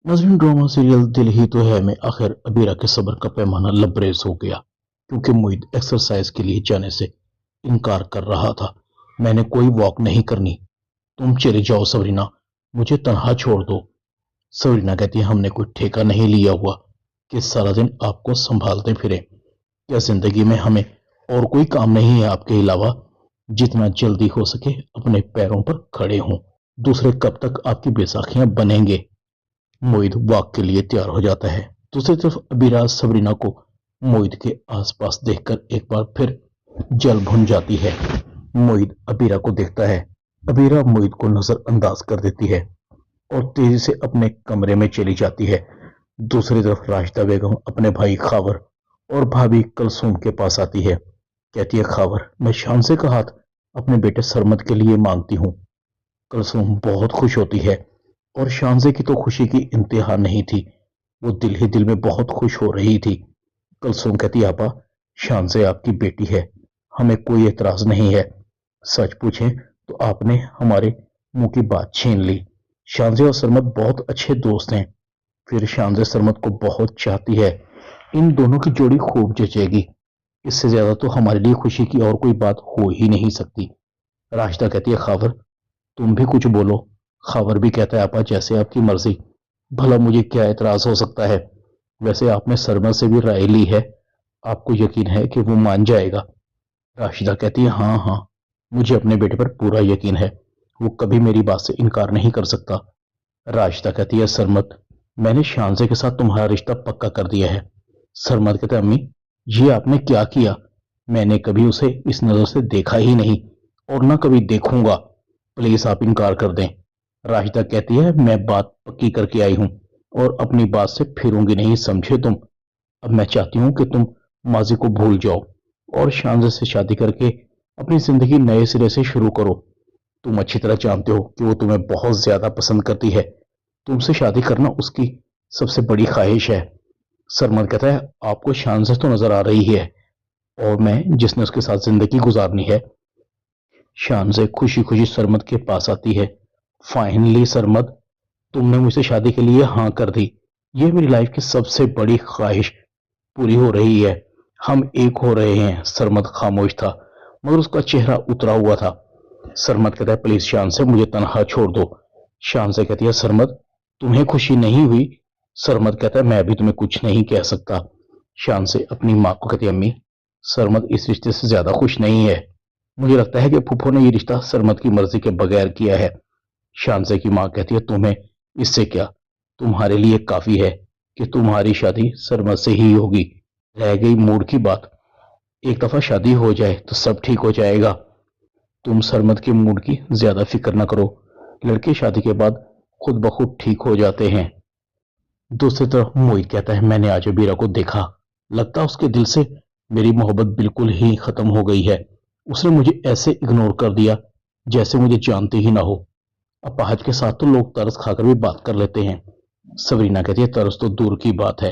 नाज़रीन, drama serial दिल ही तो है में आखिर अबीरा के सब्र का पैमाना लबरेज हो गया, क्योंकि मोहित एक्सरसाइज के लिए जाने से इनकार कर रहा था। मैंने कोई वॉक नहीं करनी, तुम चले जाओ सबरीना, मुझे तनहा छोड़ दो। सबरीना कहती है, हमने कोई ठेका नहीं लिया हुआ कि सारा दिन आपको संभालते फिरे। क्या जिंदगी में हमें और कोई काम नहीं है आपके अलावा? जितना जल्दी हो सके अपने पैरों पर खड़े हों, दूसरे कब तक आपकी बैसाखियां बनेंगे। मोहित वॉक के लिए तैयार हो जाता है। दूसरी तरफ अबीरा सबरीना को मोहित के आसपास देखकर एक बार फिर जल भुन जाती है। मोहित अबीरा को देखता है। अबीरा मोहित को नजरअंदाज कर देती है और तेजी से अपने कमरे में चली जाती है। दूसरी तरफ राशिदा बेगम अपने भाई खावर और भाभी कलसूम के पास आती है। कहती है, खावर, मैं शान का हाथ अपने बेटे सरमद के लिए मांगती हूँ। कलसूम बहुत खुश होती है और शानजे की तो खुशी की इंतहा नहीं थी। वो दिल ही दिल में बहुत खुश हो रही थी। कलसूम कहती, आपा, शानजे आपकी बेटी है, हमें कोई एतराज नहीं है। सच पूछें तो आपने हमारे मुंह की बात छीन ली। शानजे और सरमद बहुत अच्छे दोस्त हैं। फिर शानजे सरमद को बहुत चाहती है। इन दोनों की जोड़ी खूब जचेगी। इससे ज्यादा तो हमारे लिए खुशी की और कोई बात हो ही नहीं सकती। राशिदा कहती है, खावर, तुम भी कुछ बोलो। खावर भी कहता है, आपा, जैसे आपकी मर्जी, भला मुझे क्या एतराज हो सकता है। वैसे आपने सरमद से भी राय ली है, आपको यकीन है कि वो मान जाएगा? राशिदा कहती है, हाँ हाँ, मुझे अपने बेटे पर पूरा यकीन है, वो कभी मेरी बात से इनकार नहीं कर सकता। राशिदा कहती है, सरमद, मैंने शानजे के साथ तुम्हारा रिश्ता पक्का कर दिया है। सरमद कहता है, अम्मी, ये आपने क्या किया? मैंने कभी उसे इस नजर से देखा ही नहीं और ना कभी देखूंगा। प्लीज आप इनकार कर दें। राशिदा कहती है, मैं बात पक्की करके आई हूं और अपनी बात से फिरूंगी नहीं, समझे तुम? अब मैं चाहती हूं कि तुम माजी को भूल जाओ और शानजे से शादी करके अपनी जिंदगी नए सिरे से शुरू करो। तुम अच्छी तरह जानते हो कि वो तुम्हें बहुत ज्यादा पसंद करती है। तुमसे शादी करना उसकी सबसे बड़ी ख्वाहिश है। सरमद कहता है, आपको शानजे तो नजर आ रही है और मैं जिसने उसके साथ जिंदगी गुजारनी है। शानजे खुशी खुशी सरमद के पास आती है। फाइनली सरमद, तुमने मुझसे शादी के लिए हाँ कर दी। ये मेरी लाइफ की सबसे बड़ी ख्वाहिश पूरी हो रही है। हम एक हो रहे हैं। सरमद खामोश था, मगर उसका चेहरा उतरा हुआ था। सरमद कहता है, प्लीज शान से मुझे तनहा छोड़ दो। शान से कहती है, सरमद, तुम्हें खुशी नहीं हुई? सरमद कहता है, मैं भी तुम्हें कुछ नहीं कह सकता। शान से अपनी माँ को कहती है, अम्मी, सरमद इस रिश्ते से ज्यादा खुश नहीं है। मुझे लगता है कि फूफो ने ये रिश्ता सरमद की मर्जी के बगैर किया है। शानसे की माँ कहती है, तुम्हें इससे क्या? तुम्हारे लिए काफी है कि तुम्हारी शादी सरमद से ही होगी। रह गई मूड की बात, एक दफा शादी हो जाए तो सब ठीक हो जाएगा। तुम सरमद के मूड की ज्यादा फिक्र ना करो, लड़के शादी के बाद खुद ब खुद ठीक हो जाते हैं। दूसरी तरफ मोहित कहता है, मैंने आज अबीरा को देखा, लगता उसके दिल से मेरी मोहब्बत बिल्कुल ही खत्म हो गई है। उसने मुझे ऐसे इग्नोर कर दिया जैसे मुझे जानती ही ना हो। अपाहज के साथ तो लोग तरस खाकर भी बात कर लेते हैं। सबरीना कहती है, तरस तो दूर की बात है,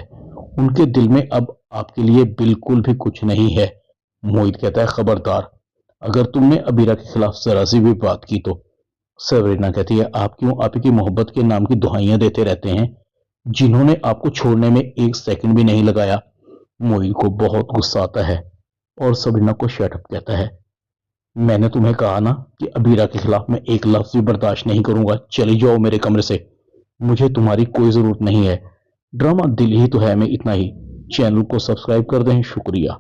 उनके दिल में अब आपके लिए बिल्कुल भी कुछ नहीं है। मोहित कहता है, खबरदार, अगर तुमने अबीरा के खिलाफ जरा सी भी बात की तो। सबरीना कहती है, आप क्यों आप की मोहब्बत के नाम की दुहाइयां देते रहते हैं, जिन्होंने आपको छोड़ने में एक सेकंड भी नहीं लगाया। मोहित को बहुत गुस्सा आता है और सबरीना को शटअप कहता है, मैंने तुम्हें कहा ना कि अबीरा के खिलाफ मैं एक लफ्ज भी बर्दाश्त नहीं करूंगा। चली जाओ मेरे कमरे से, मुझे तुम्हारी कोई जरूरत नहीं है। ड्रामा दिल ही तो है में इतना ही। चैनल को सब्सक्राइब कर दें। शुक्रिया।